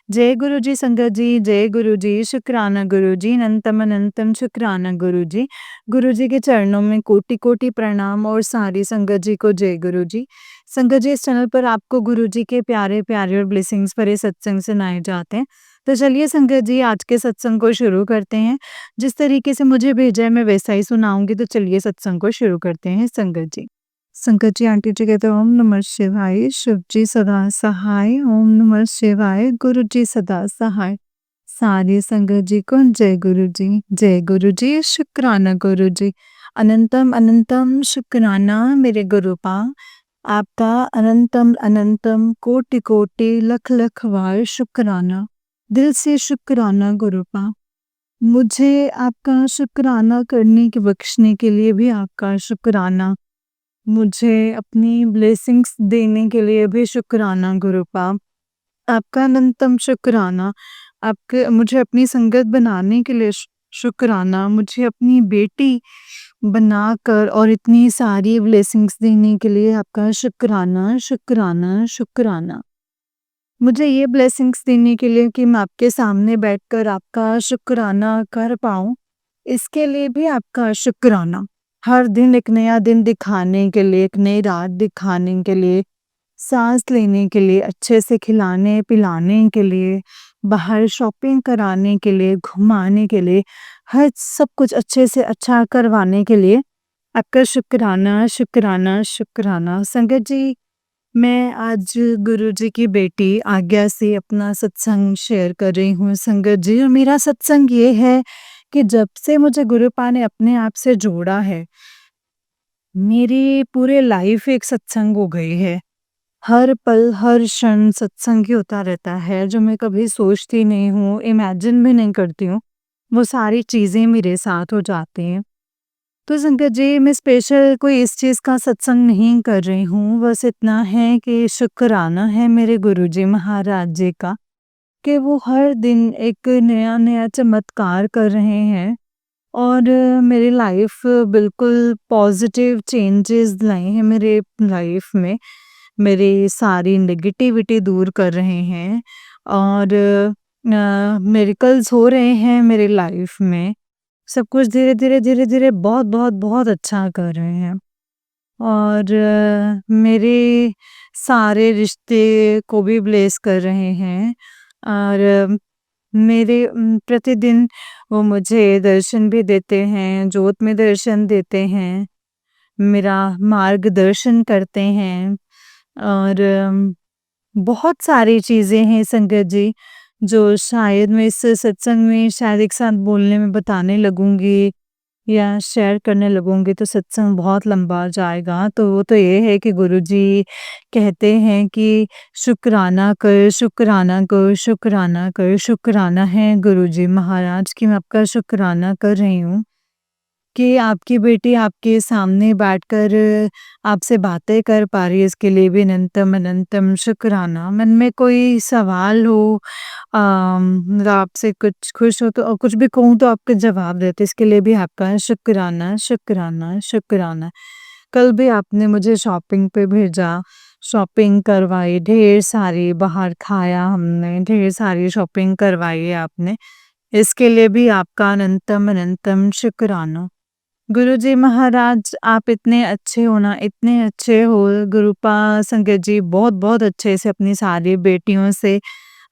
जय गुरु जी संगत जी, जय गुरु जी, शुक्राना गुरु जी, अनंतम अनंतम शुक्राना गुरु जी। गुरु जी के चरणों में कोटि-कोटि प्रणाम और सारी संगत जी को जय गुरु जी। संगत जी, इस चैनल पर आपको गुरु जी के प्यारे-प्यारे और ब्लेसिंग्स भरे सत्संग सुनाए जाते हैं। तो चलिए संगत जी, आज के सत्संग को शुरू करते हैं। जिस तरीके से मुझे भेजा है मैं वैसा ही सुनाऊँगी, तो चलिए सत्संग को शुरू करते हैं संगत जी। संकट जी आंटी जी कहते ओम नमः शिवाय, शिव जी सदा सहाय, ओम नमः शिवाय, गुरु जी सदा सहाय। सारी संगत जी को जय गुरु जी, शुक्राना गुरु जी। अनंतम अनंतम शुक्राना मेरे गुरुपा, आपका अनंतम अनंतम कोटि कोटि लख लख बार शुक्राना। दिल से शुक्राना गुरुपा। मुझे आपका शुक्राना करने के बख्शने के लिए भी आपका शुक्राना। मुझे अपनी ब्लेसिंग्स देने के लिए भी शुक्राना गुरुपा। आपका अनंतम शुक्राना। आपके मुझे अपनी संगत बनाने के लिए शुक्राना। मुझे अपनी बेटी बनाकर और इतनी सारी ब्लेसिंग्स देने के लिए आपका शुक्राना, शुक्राना, शुक्राना। मुझे ये ब्लेसिंग्स देने के लिए कि मैं आपके सामने बैठकर आपका शुक्राना कर पाऊँ, इसके लिए भी आपका शुक्राना। हर दिन एक नया दिन दिखाने के लिए, एक नई रात दिखाने के लिए, सांस लेने के लिए, अच्छे से खिलाने-पिलाने के लिए, बाहर शॉपिंग कराने के लिए, घुमाने के लिए, हर सब कुछ अच्छे से अच्छा करवाने के लिए आपका शुक्राना, शुक्राना, शुक्राना। संगत जी, मैं आज गुरु जी की बेटी आज्ञा से अपना सत्संग शेयर कर रही हूँ संगत जी, और मेरा सत्संग ये है कि जब से मुझे गुरुपा ने अपने आप से जोड़ा है, मेरी पूरे लाइफ एक सत्संग हो गई है। हर पल, हर क्षण सत्संग ही होता रहता है, जो मैं कभी सोचती नहीं हूँ, इमेजिन भी नहीं करती हूँ, वो सारी चीज़ें मेरे साथ हो जाती हैं। तो संगत जी, मैं स्पेशल कोई इस चीज़ का सत्संग नहीं कर रही हूँ, बस इतना है कि शुक्राना है मेरे गुरुजी महाराज जी का, कि वो हर दिन एक नया-नया चमत्कार कर रहे हैं और मेरी लाइफ बिल्कुल पॉजिटिव चेंजेस लाए हैं मेरे लाइफ में। मेरी सारी नेगेटिविटी दूर कर रहे हैं और मिरेकल्स हो रहे हैं मेरी लाइफ में। सब कुछ धीरे-धीरे, धीरे-धीरे बहुत अच्छा कर रहे हैं और मेरे सारे रिश्ते को भी ब्लेस कर रहे हैं और मेरे प्रतिदिन वो मुझे दर्शन भी देते हैं, जोत में दर्शन देते हैं, मेरा मार्गदर्शन करते हैं और बहुत सारी चीज़ें हैं संगत जी, जो शायद मैं इस सत्संग में शायद एक साथ बोलने में बताने लगूँगी या शेयर करने लगूँगी तो सत्संग बहुत लंबा हो जाएगा। तो वो तो ये है कि गुरुजी कहते हैं कि शुक्राना कर, शुक्राना कर, शुक्राना कर, शुक्राना है गुरुजी महाराज कि मैं आपका शुक्राना कर रही हूँ कि आपकी बेटी आपके सामने बैठकर आपसे बातें कर पा रही है, इसके लिए भी अनंतम अनंतम शुक्राना। मन में कोई सवाल हो मतलब आपसे कुछ खुश हो तो कुछ भी कहूँ तो आपके जवाब देते, इसके लिए भी आपका शुक्राना, शुक्राना, शुक्राना। कल भी आपने मुझे शॉपिंग पे भेजा, शॉपिंग करवाई, ढेर सारी बाहर खाया हमने, ढेर सारी शॉपिंग करवाई है आपने, इसके लिए भी आपका अनंतम अनंतम शुक्राना। गुरुजी महाराज, आप इतने अच्छे हो ना, इतने अच्छे हो। गुरुपा संगत जी बहुत अच्छे से अपनी सारी बेटियों से,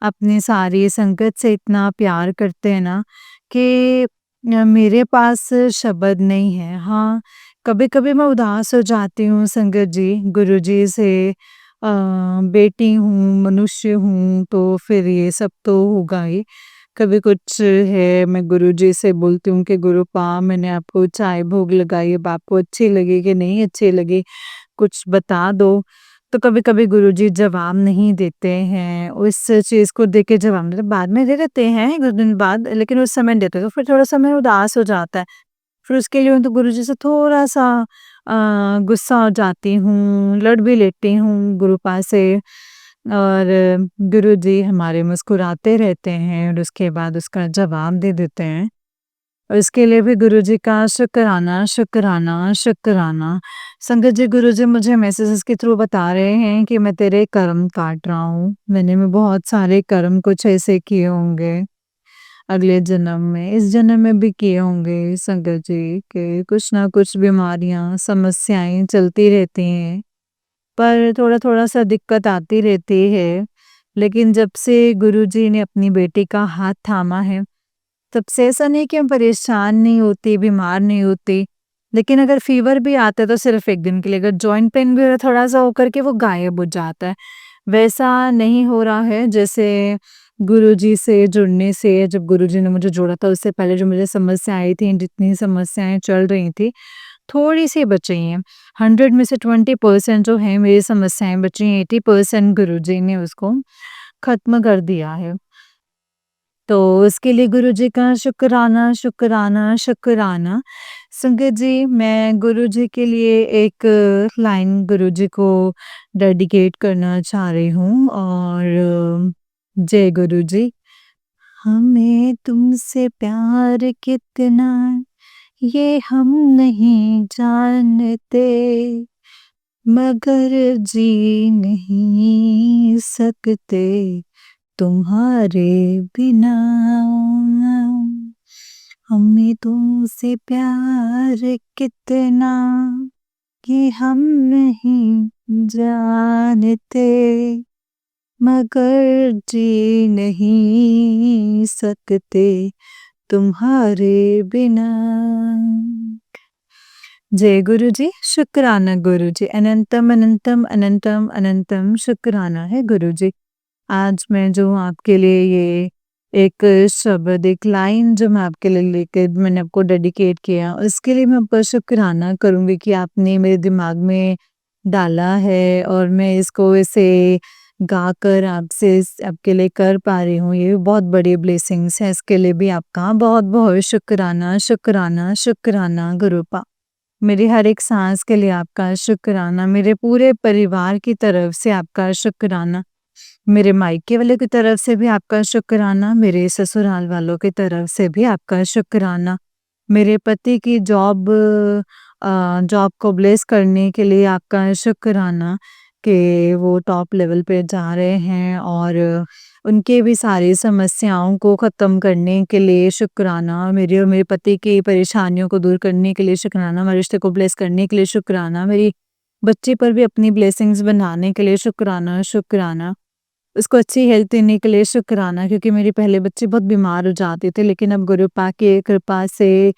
अपनी सारी संगत से इतना प्यार करते हैं ना कि मेरे पास शब्द नहीं है। हाँ, कभी-कभी मैं उदास हो जाती हूँ संगत जी, गुरुजी से बेटी हूँ, मनुष्य हूँ, तो फिर ये सब तो होगा ही। कभी कुछ है, मैं गुरुजी से बोलती हूँ कि गुरुपा, मैंने आपको चाय भोग लगाई, अब आपको अच्छी लगी कि नहीं अच्छी लगी, कुछ बता दो। तो कभी-कभी गुरुजी जवाब नहीं देते हैं, उस चीज़ को देख के जवाब नहीं देते, बाद में दे देते हैं कुछ दिन बाद, लेकिन उस समय नहीं देते, तो फिर थोड़ा-सा मैं उदास हो जाता है। फिर उसके लिए तो गुरुजी से थोड़ा-सा गुस्सा हो जाती हूँ, लड़ भी लेती हूँ गुरुपा से और गुरुजी हमारे मुस्कुराते रहते हैं और उसके बाद उसका जवाब दे देते हैं। और इसके लिए भी गुरुजी का शुक्राना, शुक्राना, शुक्राना। संगत जी, गुरुजी मुझे मैसेजेस के थ्रू बता रहे हैं कि मैं तेरे कर्म काट रहा हूँ। मैंने में बहुत सारे कर्म कुछ ऐसे किए होंगे अगले जन्म में, इस जन्म में भी किए होंगे संगत जी के कुछ ना कुछ बीमारियाँ, समस्याएँ चलती रहती हैं। पर थोड़ा-थोड़ा सा दिक्कत आती रहती है। लेकिन जब से गुरुजी ने अपनी बेटी का हाथ थामा है, तब से ऐसा नहीं कि हम परेशान नहीं होती, बीमार नहीं होती। लेकिन अगर फ़ीवर भी आता है तो सिर्फ़ 1 दिन के लिए, अगर जॉइंट पेन भी थोड़ा-सा होकर के वो गायब हो जाता है। वैसा नहीं हो रहा है जैसे गुरुजी से जुड़ने से, जब गुरुजी ने मुझे जोड़ा था उससे पहले जो मुझे समस्या आई थी, जितनी समस्याएँ चल रही थी, थोड़ी-सी बची हैं। 100 में से 20% जो है मेरी समस्याएँ बची हैं, 80% गुरुजी ने उसको ख़त्म कर दिया है। तो उसके लिए गुरुजी का शुक्राना, शुक्राना, शुक्राना। संगत जी, मैं गुरुजी के लिए एक लाइन गुरुजी को डेडिकेट करना चाह रही हूँ और जय गुरुजी। हमें तुमसे प्यार कितना ये हम नहीं जानते, मगर जी नहीं सकते तुम्हारे बिना। हमें तुमसे प्यार कितना ये हम नहीं जानते, मगर जी नहीं सकते तुम्हारे बिना। जय गुरुजी, शुक्राना गुरुजी, अनंतम अनंतम अनंतम अनंतम शुक्राना है गुरुजी। आज मैं जो आपके लिए ये एक शब्द, एक लाइन जो मैं आपके लिए लेके मैंने आपको डेडिकेट किया, उसके लिए मैं आपका शुक्राना करूँगी कि आपने मेरे दिमाग में डाला है और मैं इसको ऐसे गाकर आपसे आपके लिए कर पा रही हूँ। ये बहुत बड़ी ब्लेसिंग्स है, इसके लिए भी आपका बहुत-बहुत शुक्राना, शुक्राना, शुक्राना गुरुपा। मेरी हर एक साँस के लिए आपका शुक्राना, मेरे पूरे परिवार की तरफ से आपका शुक्राना, मेरे मायके वालों की तरफ से भी आपका शुक्राना, मेरे ससुराल वालों की तरफ से भी आपका शुक्राना। मेरे पति की जॉब को ब्लेस करने के लिए आपका शुक्राना कि वो टॉप लेवल पे जा रहे हैं और उनके भी सारी समस्याओं को ख़त्म करने के लिए शुक्राना, मेरे और मेरे पति की परेशानियों को दूर करने के लिए शुक्राना, हमारे रिश्ते को ब्लेस करने के लिए शुक्राना, मेरी बच्ची पर भी अपनी ब्लेसिंग्स बनाने के लिए शुक्राना, शुक्राना। उसको अच्छी हेल्थ देने के लिए शुक्राना, क्योंकि मेरी पहले बच्ची बहुत बीमार हो जाते थे, लेकिन अब गुरुपा की कृपा से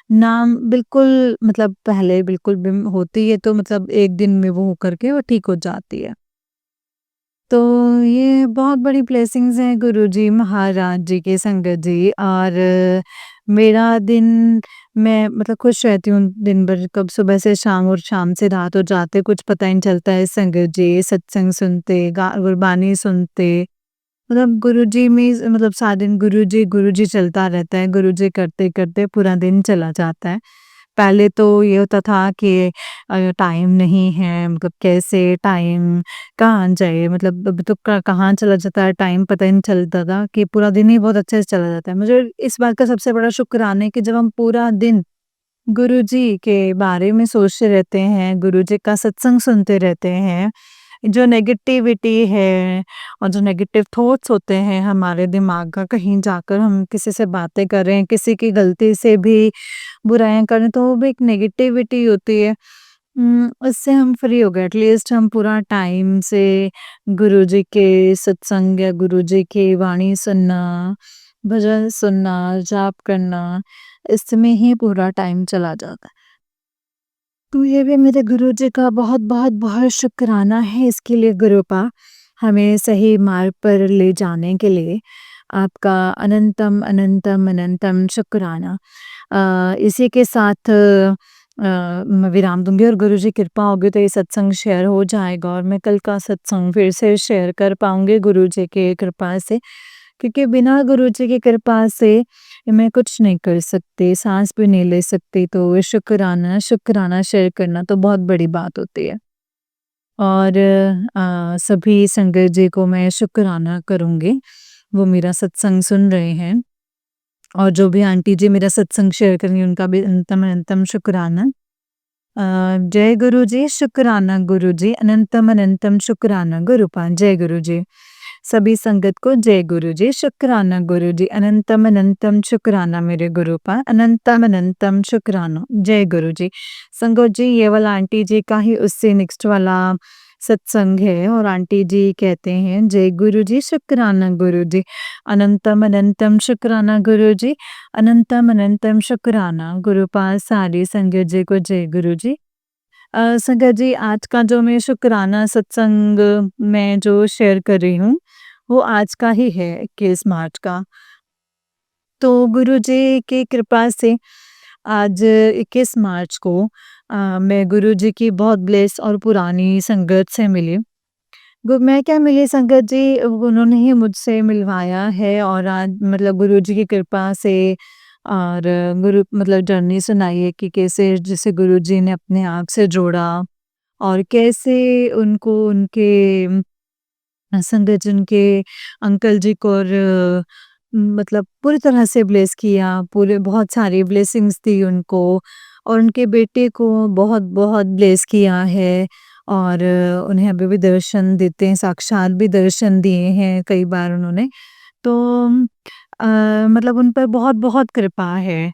नाम बिल्कुल, मतलब पहले बिल्कुल बिम होती है तो मतलब 1 दिन में वो होकर के वो ठीक हो जाती है। तो ये बहुत बड़ी ब्लेसिंग्स हैं गुरुजी महाराज जी की, संगत जी। और मेरा दिन, मैं मतलब खुश रहती हूँ दिन भर, कब सुबह से शाम और शाम से रात हो जाते कुछ पता ही नहीं चलता है संगत जी। सत्संग सुनते, गुरबानी सुनते, मतलब गुरुजी में मतलब सारा दिन गुरुजी गुरुजी चलता रहता है। गुरुजी करते करते पूरा दिन चला जाता है। पहले तो ये होता था कि टाइम नहीं है, मतलब कैसे टाइम कहाँ जाए, मतलब अब तो कहाँ चला जाता है टाइम पता ही नहीं चलता था कि पूरा दिन ही बहुत अच्छे से चला जाता है। मुझे इस बात का सबसे बड़ा शुक्राना है कि जब हम पूरा दिन गुरुजी के बारे में सोचते रहते हैं, गुरुजी का सत्संग सुनते रहते हैं, जो नेगेटिविटी है और जो नेगेटिव थॉट्स होते हैं हमारे दिमाग का, कहीं जाकर हम किसी से बातें कर रहे हैं, किसी की गलती से भी बुराइयाँ करें तो वो भी एक नेगेटिविटी होती है। उससे हम फ्री हो गए, एटलीस्ट हम पूरा टाइम से गुरुजी के सत्संग या गुरुजी की वाणी सुनना, भजन सुनना, जाप करना, इसमें ही पूरा टाइम चला जाता है। तो ये भी मेरे गुरुजी का बहुत-बहुत बहुत शुक्राना है, इसके लिए गुरुपा, हमें सही मार्ग पर ले जाने के लिए आपका अनंतम, अनंतम, अनंतम शुक्राना। इसी के साथ मैं विराम दूँगी और गुरुजी की कृपा होगी तो ये सत्संग शेयर हो जाएगा और मैं कल का सत्संग फिर से शेयर कर पाऊँगी गुरुजी की कृपा से। क्योंकि बिना गुरुजी की कृपा से मैं कुछ नहीं कर सकती, साँस भी नहीं ले सकती, तो शुक्राना, शुक्राना शेयर करना तो बहुत बड़ी बात होती है। और सभी संगत जी को मैं शुक्राना करूँगी, वो मेरा सत्संग सुन रहे हैं। और जो भी आंटी जी मेरा सत्संग शेयर करेंगी उनका भी अनंतम शुक्राना। जय गुरु जी, शुक्राना गुरु जी, अनंतम अनंतम शुक्राना गुरुपान। जय गुरु जी। सभी संगत को जय गुरु जी, शुक्राना गुरु जी, अनंतम अनंतम शुक्राना मेरे गुरुपान, अनंतम अनंतम शुक्राना। जय गुरु जी। संगत जी, ये वाला आंटी जी का ही उससे नेक्स्ट वाला सत्संग है और आंटी जी कहते हैं, जय गुरु जी, शुक्राना गुरु जी, अनंतम अनंतम शुक्राना गुरु जी, अनंतम अनंतम शुक्राना गुरुपाल। सारी संगत जी को जय गुरु जी। संगत जी, आज का जो मैं शुक्राना सत्संग मैं जो शेयर कर रही हूँ, वो आज का ही है, 21 मार्च का। तो गुरु जी की कृपा से आज 21 मार्च को मैं गुरु जी की बहुत ब्लेस और पुरानी संगत से मिली। मैं क्या मिली संगत जी, उन्होंने ही मुझसे मिलवाया है और आज मतलब गुरु जी की कृपा से और गुरु मतलब जर्नी सुनाई है कि कैसे जैसे गुरु जी ने अपने आप से जोड़ा और कैसे उनको उनके संगत जी उनके अंकल जी को और मतलब पूरी तरह से ब्लेस किया, पूरे बहुत सारी ब्लेसिंग्स दी उनको और उनके बेटे को बहुत-बहुत ब्लेस किया है और उन्हें अभी भी दर्शन देते हैं, साक्षात भी दर्शन दिए हैं कई बार उन्होंने। तो मतलब उन पर बहुत-बहुत कृपा है।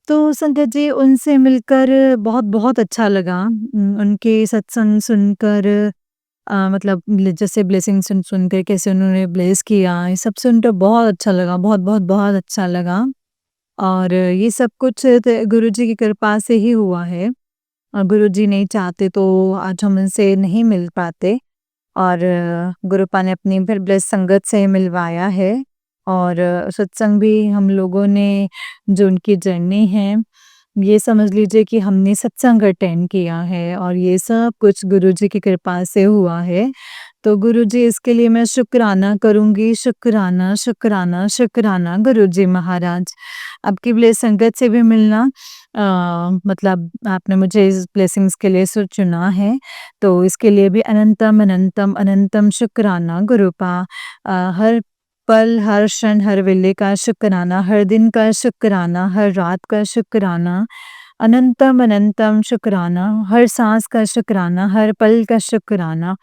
तो संगत जी उनसे मिलकर बहुत-बहुत अच्छा लगा। उनके सत्संग सुनकर मतलब जैसे ब्लेसिंग सुन के कैसे उन्होंने ब्लेस किया, ये सब सुनकर बहुत अच्छा लगा, बहुत अच्छा लगा। और ये सब कुछ त गुरुजी की कृपा से ही हुआ है और गुरुजी नहीं चाहते तो आज हम उनसे नहीं मिल पाते और गुरुपा ने अपनी फिर ब्लेस संगत से मिलवाया है और सत्संग भी हम लोगों ने जो उनकी जर्नी है ये समझ लीजिए कि हमने सत्संग अटेंड किया है और ये सब कुछ गुरुजी की कृपा से हुआ है। तो गुरुजी इसके लिए मैं शुक्राना करूँगी, शुक्राना, शुक्राना, शुक्राना गुरुजी महाराज। आपकी ब्लेस संगत से भी मिलना मतलब आपने मुझे इस ब्लेसिंग्स के लिए चुना है, तो इसके लिए भी अनंतम, अनंतम, अनंतम शुक्राना गुरुपा। हर पल, हर क्षण, हर वेले का शुक्राना, हर दिन का शुक्राना, हर रात का शुक्राना, अनंतम अनंतम शुक्राना, हर साँस का शुक्राना, हर पल का शुक्राना।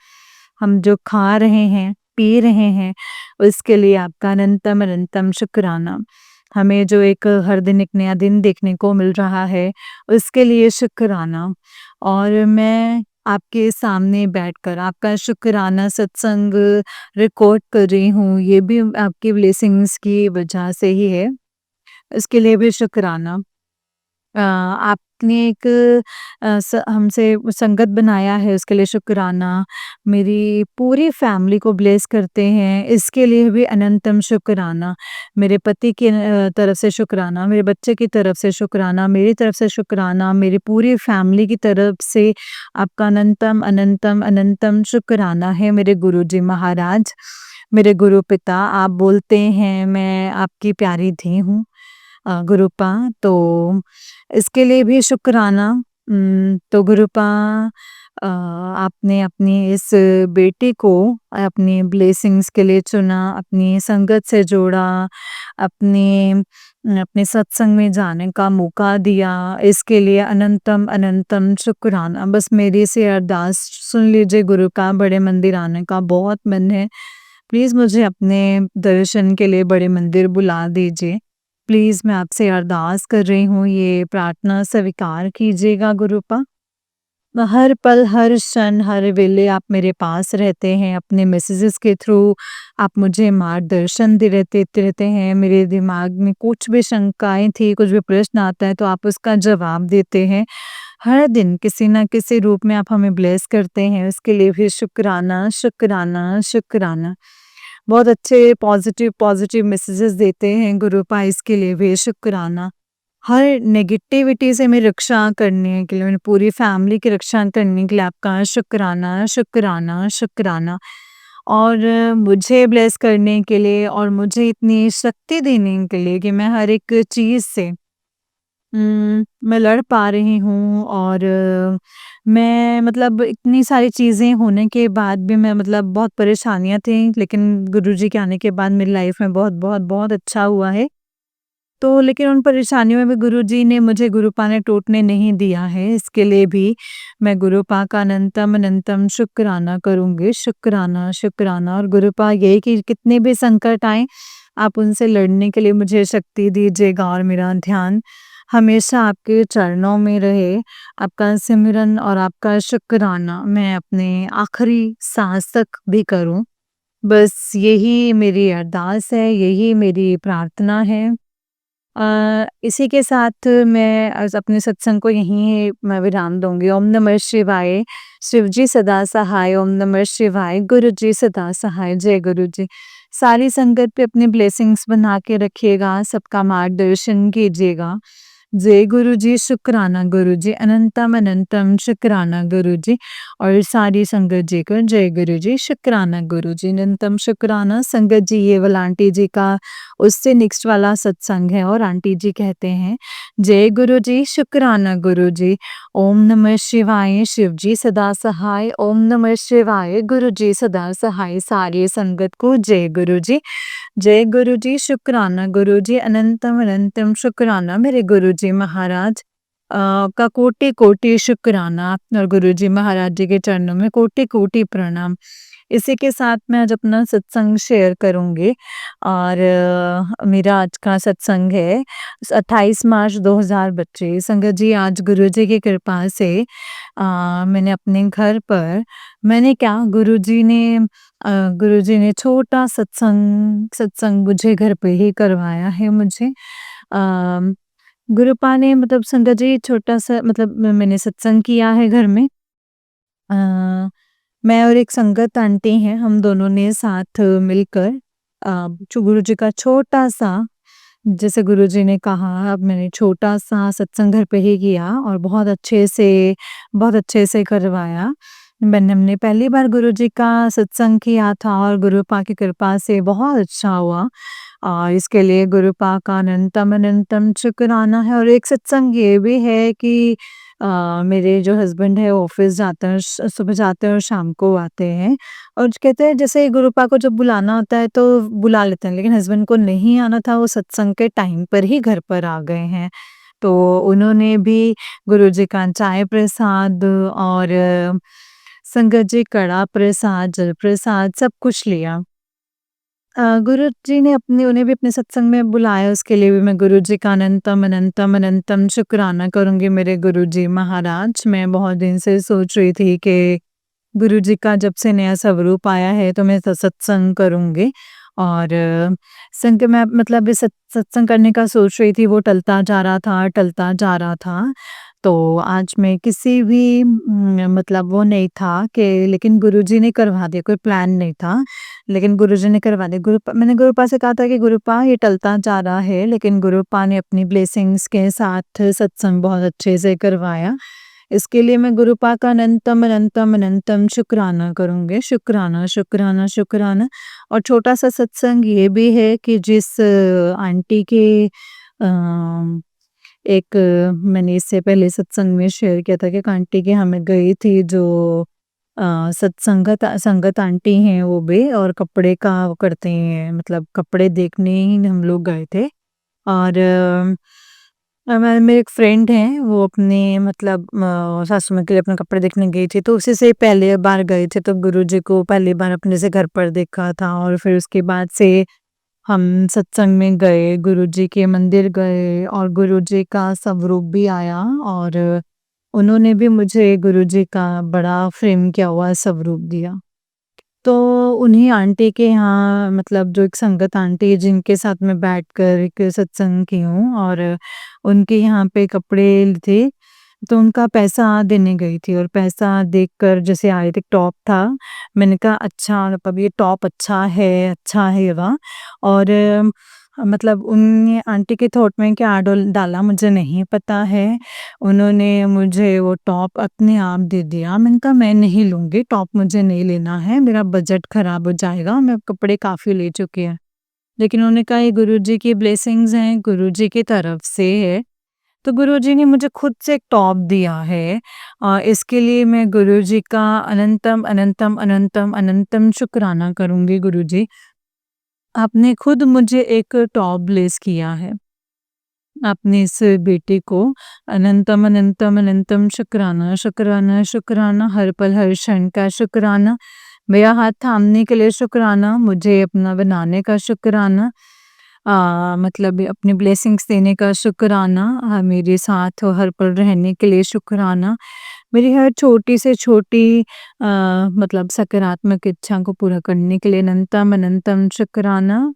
हम जो खा रहे हैं, पी रहे हैं, उसके लिए आपका अनंतम अनंतम शुक्राना। हमें जो एक हर दिन एक नया दिन देखने को मिल रहा है, उसके लिए शुक्राना। और मैं आपके सामने बैठकर आपका शुक्राना सत्संग रिकॉर्ड कर रही हूँ, ये भी आपकी ब्लेसिंग्स की वजह से ही है। इसके लिए भी शुक्राना। आपने एक हमसे संगत बनाया है उसके लिए शुक्राना। मेरी पूरी फैमिली को ब्लेस करते हैं, इसके लिए भी अनंतम शुक्राना। मेरे पति की तरफ से शुक्राना, मेरे बच्चे की तरफ से शुक्राना, मेरी तरफ से शुक्राना, मेरी पूरी फैमिली की तरफ से आपका अनंतम, अनंतम, अनंतम शुक्राना है मेरे गुरुजी महाराज। मेरे गुरु पिता, आप बोलते हैं मैं आपकी प्यारी धी हूँ। गुरुपा, तो इसके लिए भी शुक्राना। तो गुरुपा आपने अपनी इस बेटे को अपनी ब्लेसिंग्स के लिए चुना, अपनी संगत से जोड़ा, अपने अपने सत्संग में जाने का मौका दिया, इसके लिए अनंतम अनंतम शुक्राना। बस मेरी से अरदास सुन लीजिए, गुरु का बड़े मंदिर आने का बहुत मन है। प्लीज़ मुझे अपने दर्शन के लिए बड़े मंदिर बुला दीजिए। प्लीज़ मैं आपसे अरदास कर रही हूँ, ये प्रार्थना स्वीकार कीजिएगा गुरुपा। हर पल, हर क्षण, हर वेले आप मेरे पास रहते हैं, अपने मैसेजेस के थ्रू आप मुझे मार्गदर्शन देते रहते हैं। मेरे दिमाग में कुछ भी शंकाएँ थी, कुछ भी प्रश्न आता है तो आप उसका जवाब देते हैं। हर दिन किसी न किसी रूप में आप हमें ब्लेस करते हैं, उसके लिए भी शुक्राना, शुक्राना, शुक्राना। बहुत अच्छे पॉज़िटिव मैसेजेस देते हैं गुरुपा, इसके लिए भी शुक्राना। हर नेगेटिविटी से मेरी रक्षा करने के लिए, मेरी पूरी फैमिली की रक्षा करने के लिए आपका शुक्राना, शुक्राना, शुक्राना। और मुझे ब्लेस करने के लिए और मुझे इतनी शक्ति देने के लिए कि मैं हर एक चीज़ से मैं लड़ पा रही हूँ और मैं मतलब इतनी सारी चीज़ें होने के बाद भी मैं मतलब बहुत परेशानियाँ थी, लेकिन गुरुजी के आने के बाद मेरी लाइफ में बहुत अच्छा हुआ है। तो लेकिन उन परेशानियों में भी गुरुजी ने मुझे गुरुपा ने टूटने नहीं दिया है, इसके लिए भी मैं गुरुपा का अनंतम-अनंतम शुक्राना करूँगी, शुक्राना, शुक्राना। और गुरुपा यही कि कितने भी संकट आएँ, आप उनसे लड़ने के लिए मुझे शक्ति दीजिएगा और मेरा ध्यान हमेशा आपके चरणों में रहे। आपका सिमरन और आपका शुक्राना मैं अपने आखिरी साँस तक भी करूँ। बस यही मेरी अरदास है, यही मेरी प्रार्थना है। इसी के साथ मैं आज अपने सत्संग को यहीं मैं विराम दूँगी। ओम नमः शिवाय, शिव जी सदा सहाय, ओम नमः शिवाय, गुरु जी सदा सहाय, जय गुरु जी। सारी संगत पे अपनी ब्लेसिंग्स बना के रखिएगा, सबका मार्गदर्शन कीजिएगा। जय गुरु जी, शुक्राना गुरु जी, अनंतम अनंतम शुक्राना गुरु जी। और सारी संगत जी को जय गुरु जी, शुक्राना गुरु जी, अनंतम शुक्राना। संगत जी ये वाला आंटी जी का उससे नेक्स्ट वाला सत्संग है और आंटी जी कहते हैं, जय गुरु जी, शुक्राना गुरु जी, ओम नमः शिवाय, शिव जी सदा सहाय, ओम नमः शिवाय, गुरु जी सदा सहाय। सारी संगत को जय गुरु जी, जय गुरु जी, शुक्राना गुरु जी, अनंतम अनंतम शुक्राना मेरे गुरु जी महाराज का कोटि कोटि शुक्राना। और गुरु जी महाराज जी के चरणों में कोटि कोटि प्रणाम। इसी के साथ मैं आज अपना सत्संग शेयर करूँगी। और मेरा आज का सत्संग है 28 मार्च 2025। संगत जी आज गुरु जी की कृपा से मैंने अपने घर पर मैंने क्या गुरु जी ने छोटा सत्संग सत्संग मुझे घर पे ही करवाया है मुझे। गुरुपा ने मतलब संगत जी छोटा सा मतलब मैंने सत्संग किया है घर में। अ, मैं और एक संगत आंटी हैं, हम दोनों ने साथ मिलकर जो गुरुजी का छोटा-सा जैसे गुरुजी ने कहा अब मैंने छोटा-सा सत्संग घर पे ही किया और बहुत अच्छे से करवाया। हमने पहली बार गुरुजी का सत्संग किया था और गुरुपा की कृपा से बहुत अच्छा हुआ। इसके लिए गुरुपा का अनंतम-अनंतम शुक्राना है। और एक सत्संग ये भी है कि मेरे जो हस्बैंड है ऑफिस जाते हैं सुबह जाते हैं और शाम को आते हैं और कहते हैं जैसे गुरुपा को जब बुलाना होता है तो बुला लेते हैं, लेकिन हस्बैंड को नहीं आना था, वो सत्संग के टाइम पर ही घर पर आ गए हैं। तो उन्होंने भी गुरुजी का चाय प्रसाद और संगत जी कड़ा प्रसाद, जल प्रसाद सब कुछ लिया। गुरुजी ने अपने उन्हें भी अपने सत्संग में बुलाया, उसके लिए भी मैं गुरुजी का अनंतम अनंतम अनंतम शुक्राना करूँगी मेरे गुरुजी महाराज। मैं बहुत दिन से सोच रही थी कि गुरुजी का जब से नया स्वरूप आया है तो मैं सत्संग करूँगी। और संग मैं मतलब इस सत्संग करने का सोच रही थी, वो टलता जा रहा था। तो आज मैं किसी भी मतलब वो नहीं था कि लेकिन गुरुजी ने करवा दिया, कोई प्लान नहीं था। लेकिन गुरुजी ने करवा दिया। गुरुपा मैंने गुरुपा से कहा था कि गुरुपा ये टलता जा रहा है, लेकिन गुरुपा ने अपनी ब्लेसिंग्स के साथ सत्संग बहुत अच्छे से करवाया। इसके लिए मैं गुरुपा का अनंतम अनंतम अनंतम शुक्राना करूँगी। शुक्राना, शुक्राना, शुक्राना। और छोटा-सा सत्संग ये भी है कि जिस आंटी के एक मैंने इससे पहले सत्संग में शेयर किया था कि एक आंटी के यहाँ मैं गई थी जो संगत आंटी हैं वो भी और कपड़े का वो करती हैं, मतलब कपड़े देखने ही हम लोग गए थे। और मेरे एक फ्रेंड हैं, वो अपने मतलब सासू माँ के लिए अपने कपड़े देखने गई थी, तो उसी से पहले बार गए थे, तो गुरुजी को पहली बार अपने से घर पर देखा था। और फिर उसके बाद से हम सत्संग में गए, गुरुजी के मंदिर गए और गुरुजी का स्वरूप भी आया और उन्होंने भी मुझे गुरुजी का बड़ा फ्रेम किया हुआ स्वरूप दिया। तो उन्हीं आंटी के यहाँ मतलब जो एक संगत आंटी है जिनके साथ मैं बैठकर एक सत्संग की हूँ और उनके यहाँ पे कपड़े थे, तो उनका पैसा देने गई थी और पैसा देकर जैसे आए थे, टॉप था। मैंने कहा अच्छा मतलब ये टॉप अच्छा है ये वाह। और मतलब उन आंटी के थॉट में क्या डाला मुझे नहीं पता है। उन्होंने मुझे वो टॉप अपने आप दे दिया। मैंने कहा मैं नहीं लूँगी, टॉप मुझे नहीं लेना है, मेरा बजट खराब हो जाएगा, मैं कपड़े काफ़ी ले चुकी हैं। लेकिन उन्होंने कहा ये गुरुजी की ब्लेसिंग्स हैं, गुरुजी की तरफ से है। तो गुरुजी ने मुझे खुद से एक टॉप दिया है। इसके लिए मैं गुरुजी का अनंतम अनंतम अनंतम अनंतम शुक्राना करूँगी गुरुजी। आपने खुद मुझे एक टॉप ब्लेस किया है। अपनी इस बेटी को अनंतम अनंतम अनंतम शुक्राना शुक्राना शुक्राना, हर पल हर क्षण का शुक्राना, मेरा हाथ थामने के लिए शुक्राना, मुझे अपना बनाने का शुक्राना, मतलब अपनी ब्लेसिंग्स देने का शुक्राना, मेरे साथ हो हर पल रहने के लिए शुक्राना, मेरी हर छोटी से छोटी मतलब सकारात्मक इच्छा को पूरा करने के लिए अनंतम अनंतम शुक्राना,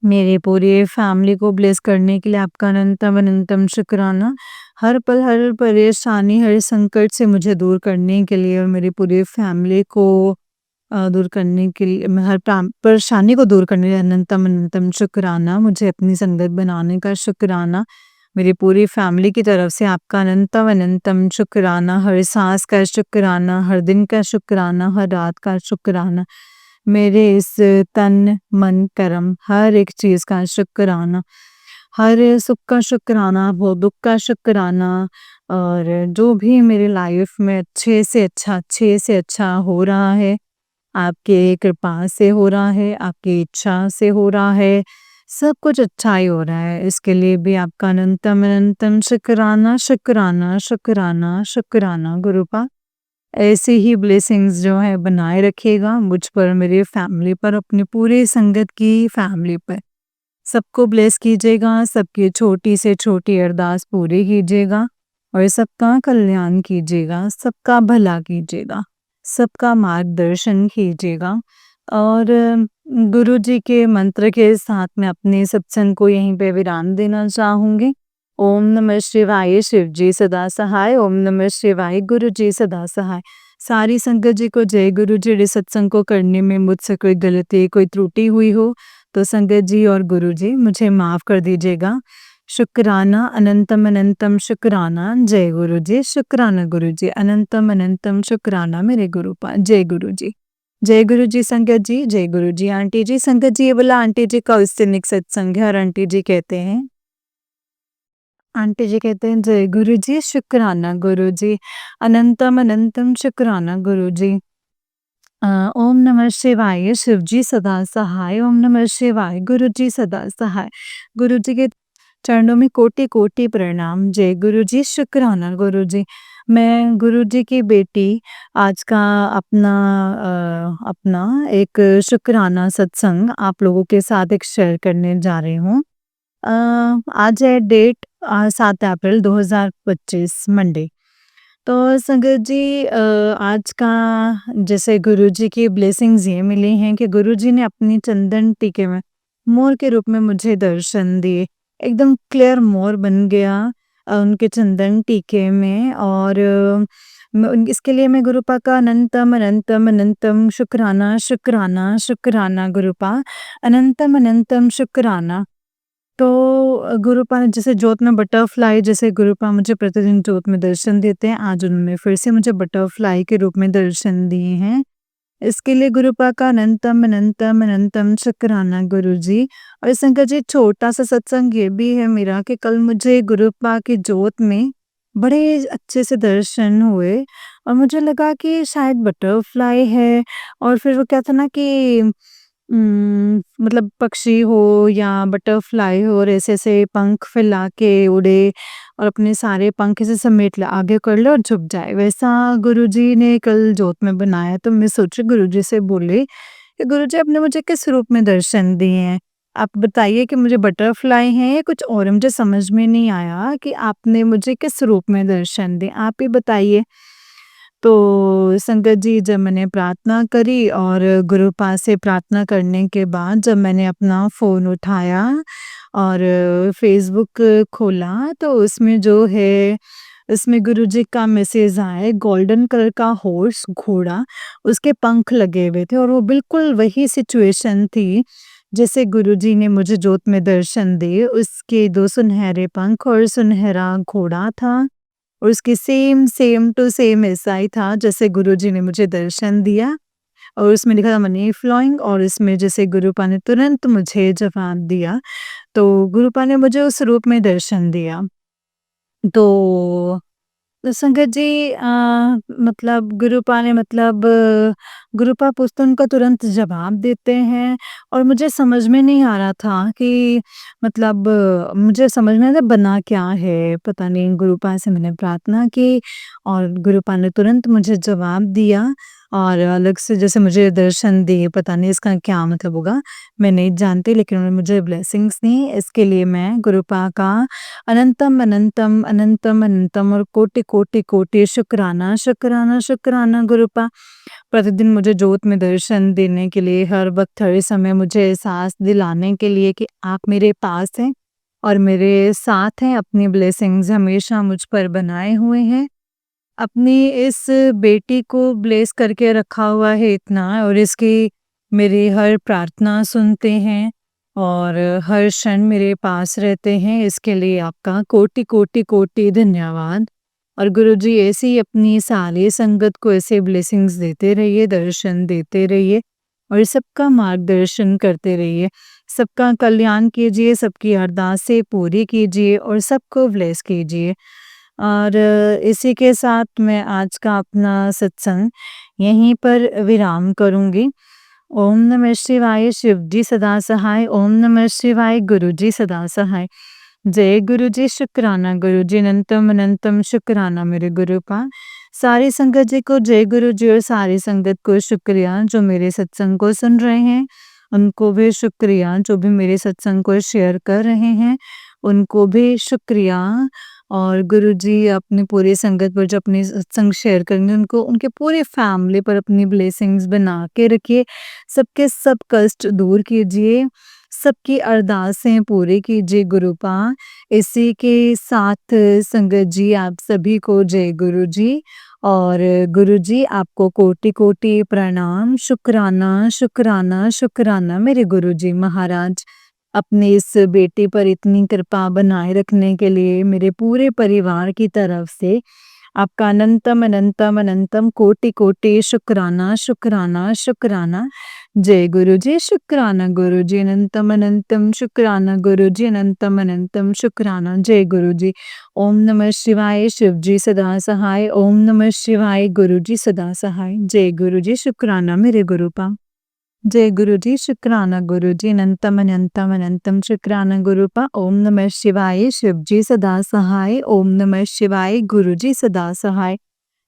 मेरे पूरे फैमिली को ब्लेस करने के लिए आपका अनंतम अनंतम शुक्राना, हर पल हर परेशानी हर संकट से मुझे दूर करने के लिए और मेरी पूरी फैमिली को दूर करने के लिए, मैं हर परेशानी को दूर करने के लिए अनंतम अनंतम शुक्राना, मुझे अपनी संगत बनाने का शुक्राना, मेरी पूरी फैमिली की तरफ से आपका अनंतम अनंतम शुक्राना, हर सांस का शुक्राना, हर दिन का शुक्राना, हर रात का शुक्राना, मेरे इस तन मन कर्म हर एक चीज़ का शुक्राना, हर सुख का शुक्राना, वो दुख का शुक्राना, और जो भी मेरी लाइफ में अच्छे से अच्छा हो रहा है, आपके कृपा से हो रहा है, आपकी इच्छा से हो रहा है, सब कुछ अच्छा ही हो रहा है। इसके लिए भी आपका अनंतम अनंतम शुक्राना शुक्राना शुक्राना शुक्राना गुरुपा। ऐसे ही ब्लेसिंग्स जो है बनाए रखिएगा मुझ पर, मेरी फैमिली पर, अपनी पूरी संगत की फैमिली पर। सबको ब्लेस कीजिएगा, सबकी छोटी से छोटी अरदास पूरी कीजिएगा और सबका कल्याण कीजिएगा, सबका भला कीजिएगा, सबका मार्गदर्शन कीजिएगा। और गुरु जी के मंत्र के साथ मैं अपने सत्संग को यहीं पे विराम देना चाहूँगी। ओम नमः शिवाय, शिव जी सदा सहाय, ओम नमः शिवाय, गुरु जी सदा सहाय। सारी संगत जी को जय गुरु जी। इस सत्संग को करने में मुझसे कोई गलती, कोई त्रुटि हुई हो तो संगत जी और गुरु जी मुझे माफ़ कर दीजिएगा। शुक्राना, अनंतम अनंतम शुक्राना, जय गुरु जी, शुक्राना गुरु जी, अनंतम अनंतम शुक्राना मेरे गुरुपा, जय गुरु जी। जय गुरु जी संगत जी, जय गुरु जी आंटी जी। संगत जी ये बोला आंटी जी का उस्तिनिक सत्संग है और आंटी जी कहते हैं, आंटी जी कहते हैं जय गुरु जी, शुक्राना गुरु जी, अनंतम अनंतम शुक्राना गुरु जी। ओम नमः शिवाय, शिव जी सदा सहाय, ओम नमः शिवाय, गुरु जी सदा सहाय। गुरु जी के चरणों में कोटि कोटि प्रणाम। जय गुरु जी, शुक्राना गुरु जी। मैं गुरु जी की बेटी आज का अपना एक शुक्राना सत्संग आप लोगों के साथ एक शेयर करने जा रही हूँ। आज है डेट 7 अप्रैल 2025 मंडे। तो संगत जी आज का जैसे गुरुजी की ब्लेसिंग्स ये मिली हैं कि गुरुजी ने अपनी चंदन टीके में मोर के रूप में मुझे दर्शन दिए। एकदम क्लियर मोर बन गया उनके चंदन टीके में, और इसके लिए मैं गुरुपा का अनंतम अनंतम अनंतम शुक्राना शुक्राना शुक्राना गुरुपा, अनंतम अनंतम शुक्राना। तो गुरुपा ने जैसे जोत में बटरफ्लाई, जैसे गुरुपा मुझे प्रतिदिन जोत में दर्शन देते हैं, आज उन्होंने फिर से मुझे बटरफ्लाई के रूप में दर्शन दिए हैं। इसके लिए गुरुपा का अनंतम अनंतम अनंतम शुक्राना गुरुजी। और संगत जी छोटा सा सत्संग ये भी है मेरा कि कल मुझे गुरुपा की जोत में बड़े अच्छे से दर्शन हुए और मुझे लगा कि शायद बटरफ्लाई है, और फिर वो क्या था ना कि मतलब पक्षी हो या बटरफ्लाई हो और ऐसे-ऐसे पंख फैला के उड़े और अपने सारे पंख ऐसे समेट ले, आगे कर ले और झुक जाए। वैसा गुरुजी ने कल जोत में बनाया, तो मैं सोची गुरुजी से बोली कि गुरुजी आपने मुझे किस रूप में दर्शन दिए हैं? आप बताइए कि मुझे बटरफ्लाई हैं या कुछ और है? मुझे समझ में नहीं आया कि आपने मुझे किस रूप में दर्शन दिए, आप ही बताइए। तो संगत जी जब मैंने प्रार्थना करी और गुरु पास से प्रार्थना करने के बाद जब मैंने अपना फ़ोन उठाया और फ़ेसबुक खोला, तो उसमें जो है उसमें गुरुजी का मैसेज आया है, गोल्डन कलर का हॉर्स घोड़ा, उसके पंख लगे हुए थे और वो बिल्कुल वही सिचुएशन थी जैसे गुरुजी ने मुझे जोत में दर्शन दिए। उसके 2 सुनहरे पंख और सुनहरा घोड़ा था और उसकी सेम टू सेम ऐसा ही था जैसे गुरुजी ने मुझे दर्शन दिया, और उसमें लिखा था मनी फ्लोइंग, और इसमें जैसे गुरुपा ने तुरंत मुझे जवाब दिया, तो गुरुपा ने मुझे उस रूप में दर्शन दिया। तो तो संगत जी मतलब गुरुपा ने मतलब गुरुपा पूछते उनका तुरंत जवाब देते हैं और मुझे समझ में नहीं आ रहा था कि मतलब मुझे समझ में नहीं था बना क्या है, पता नहीं गुरुपा से मैंने प्रार्थना की और गुरुपा ने तुरंत मुझे जवाब दिया और अलग से जैसे मुझे दर्शन दिए, पता नहीं इसका क्या मतलब होगा, मैं नहीं जानती लेकिन उन्होंने मुझे ब्लेसिंग्स दी, इसके लिए मैं गुरुपा का अनंतम अनंतम अनंतम अनंतम और कोटि कोटि कोटि शुक्राना शुक्राना शुक्राना गुरुपा। प्रतिदिन मुझे जोत में दर्शन देने के लिए, हर वक्त हर समय मुझे एहसास दिलाने के लिए कि आप मेरे पास हैं और मेरे साथ हैं, अपनी ब्लेसिंग्स हमेशा मुझ पर बनाए हुए हैं। अपनी इस बेटी को ब्लेस करके रखा हुआ है इतना और इसकी मेरी हर प्रार्थना सुनते हैं और हर क्षण मेरे पास रहते हैं, इसके लिए आपका कोटि कोटि कोटि धन्यवाद। और गुरुजी ऐसे ही अपनी सारी संगत को ऐसे ब्लेसिंग्स देते रहिए, दर्शन देते रहिए और सबका मार्गदर्शन करते रहिए, सबका कल्याण कीजिए, सबकी अरदासें पूरी कीजिए और सबको ब्लेस कीजिए। और इसी के साथ मैं आज का अपना सत्संग यहीं पर विराम करूँगी। ओम नमः शिवाय, शिव जी सदा सहाय। ओम नमः शिवाय, गुरु जी सदा सहाय। जय गुरु जी, शुक्राना गुरु जी, अनंतम अनंतम शुक्राना मेरे गुरुपा। सारी संगत जी को जय गुरु जी और सारी संगत को शुक्रिया जो मेरे सत्संग को सुन रहे हैं, उनको भी शुक्रिया जो भी मेरे सत्संग को शेयर कर रहे हैं, उनको भी शुक्रिया। और गुरुजी अपनी पूरी संगत पर जो अपनी सत्संग शेयर करेंगे उनको उनके पूरी फैमिली पर अपनी ब्लेसिंग्स बना के रखिए, सबके सब कष्ट दूर कीजिए, सबकी अरदासें पूरी कीजिए गुरुपा। इसी के साथ संगत जी आप सभी को जय गुरु जी और गुरु जी आपको कोटि-कोटि प्रणाम, शुक्राना, शुक्राना, शुक्राना मेरे गुरु जी महाराज। अपनी इस बेटी पर इतनी कृपा बनाए रखने के लिए मेरे पूरे परिवार की तरफ से आपका अनंतम अनंतम अनंतम कोटि कोटि शुक्राना शुक्राना शुक्राना। जय गुरु जी, शुक्राना गुरु जी, अनंतम अनंतम शुक्राना गुरु जी, अनंतम अनंतम शुक्राना। जय गुरु जी। ओम नमः शिवाय, शिव जी सदा सहाय। ओम नमः शिवाय, गुरु जी सदा सहाय। जय गुरु जी, शुक्राना मेरे गुरुपा। जय गुरु जी, शुक्राना गुरु जी, अनंतम अनंतम अनंतम शुक्राना गुरुपा। ओम नमः शिवाय, शिव जी सदा सहाय। ओम नमः शिवाय, गुरु जी सदा सहाय।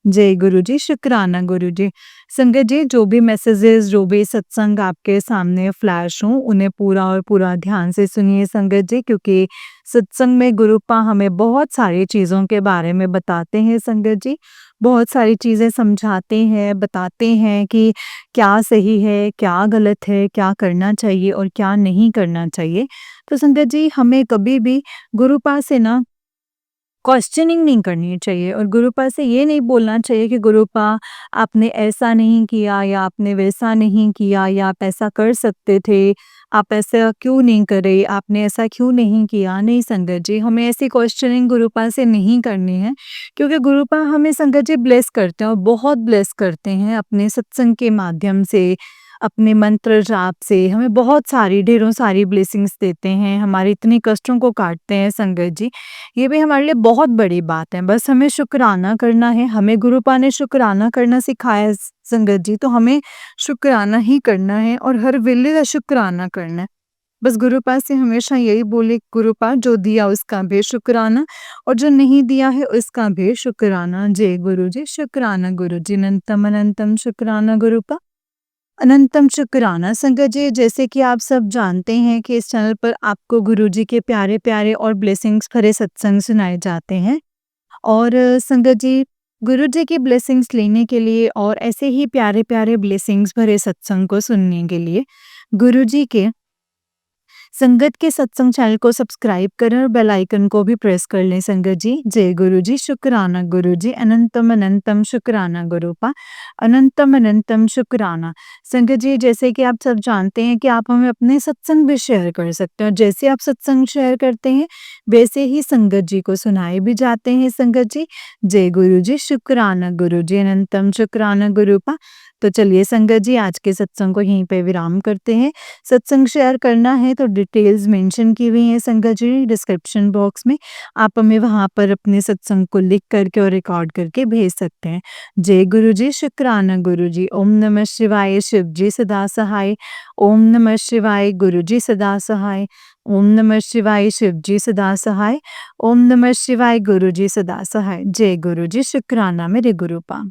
जय गुरु जी, शुक्राना गुरु जी। संगत जी जो भी मैसेजेस जो भी सत्संग आपके सामने फ्लैश हों उन्हें पूरा और पूरा ध्यान से सुनिए संगत जी, क्योंकि सत्संग में गुरुपा हमें बहुत सारी चीज़ों के बारे में बताते हैं संगत जी, बहुत सारी चीज़ें समझाते हैं, बताते हैं कि क्या सही है, क्या गलत है, क्या करना चाहिए और क्या नहीं करना चाहिए। तो संगत जी हमें कभी भी गुरुपा से ना क्वेश्चनिंग नहीं करनी चाहिए और गुरुपा से ये नहीं बोलना चाहिए कि गुरुपा आपने ऐसा नहीं किया या आपने वैसा नहीं किया या आप ऐसा कर सकते थे, आप ऐसा क्यों नहीं करे, आपने ऐसा क्यों नहीं किया। नहीं संगत जी, हमें ऐसी क्वेश्चनिंग गुरुपा से नहीं करनी है, क्योंकि गुरुपा हमें संगत जी ब्लेस करते हैं और बहुत ब्लेस करते हैं अपने सत्संग के माध्यम से, अपने मंत्र जाप से हमें बहुत सारी ढेरों सारी ब्लेसिंग्स देते हैं, हमारे इतने कष्टों को काटते हैं संगत जी। ये भी हमारे लिए बहुत बड़ी बात है, बस हमें शुक्राना करना है, हमें गुरुपा ने शुक्राना करना सिखाया है संगत जी, तो हमें शुक्राना ही करना है और हर वेले का शुक्राना करना है। बस गुरुपा से हमेशा यही बोले, गुरुपा जो दिया उसका भी शुक्राना और जो नहीं दिया है उसका भी शुक्राना। जय गुरु जी, शुक्राना गुरु जी, अनंतम अनंतम शुक्राना गुरुपा। अनंतम शुक्राना संगत जी, जैसे कि आप सब जानते हैं कि इस चैनल पर आपको गुरुजी के प्यारे-प्यारे और ब्लेसिंग्स भरे सत्संग सुनाए जाते हैं। और संगत जी, गुरुजी की ब्लेसिंग्स लेने के लिए और ऐसे ही प्यारे-प्यारे ब्लेसिंग्स भरे सत्संग को सुनने के लिए गुरुजी के संगत के सत्संग चैनल को सब्सक्राइब करें और बेल आइकन को भी प्रेस कर लें संगत जी। जय गुरु जी, शुक्राना गुरु जी, अनंतम अनंतम शुक्राना गुरुपा, अनंतम अनंतम शुक्राना। संगत जी जैसे कि आप सब जानते हैं कि आप हमें अपने सत्संग भी शेयर कर सकते हैं और जैसे आप सत्संग शेयर करते हैं वैसे ही संगत जी को सुनाए भी जाते हैं संगत जी। जय गुरु जी, शुक्राना गुरु जी, अनंतम शुक्राना गुरुपा। तो चलिए संगत जी, आज के सत्संग को यहीं पे विराम करते हैं। सत्संग शेयर करना है तो डिटेल्स मेंशन की हुई हैं संगत जी डिस्क्रिप्शन बॉक्स में। आप हमें वहाँ पर अपने सत्संग को लिख करके और रिकॉर्ड करके भेज सकते हैं। जय गुरु जी, शुक्राना गुरु जी। ओम नमः शिवाय, शिव जी सदा सहाय। ओम नमः शिवाय, गुरु जी सदा सहाय। ओम नमः शिवाय, शिव जी सदा सहाय। ओम नमः शिवाय, गुरु जी सदा सहाय। जय गुरु जी, शुक्राना मेरे गुरु पा।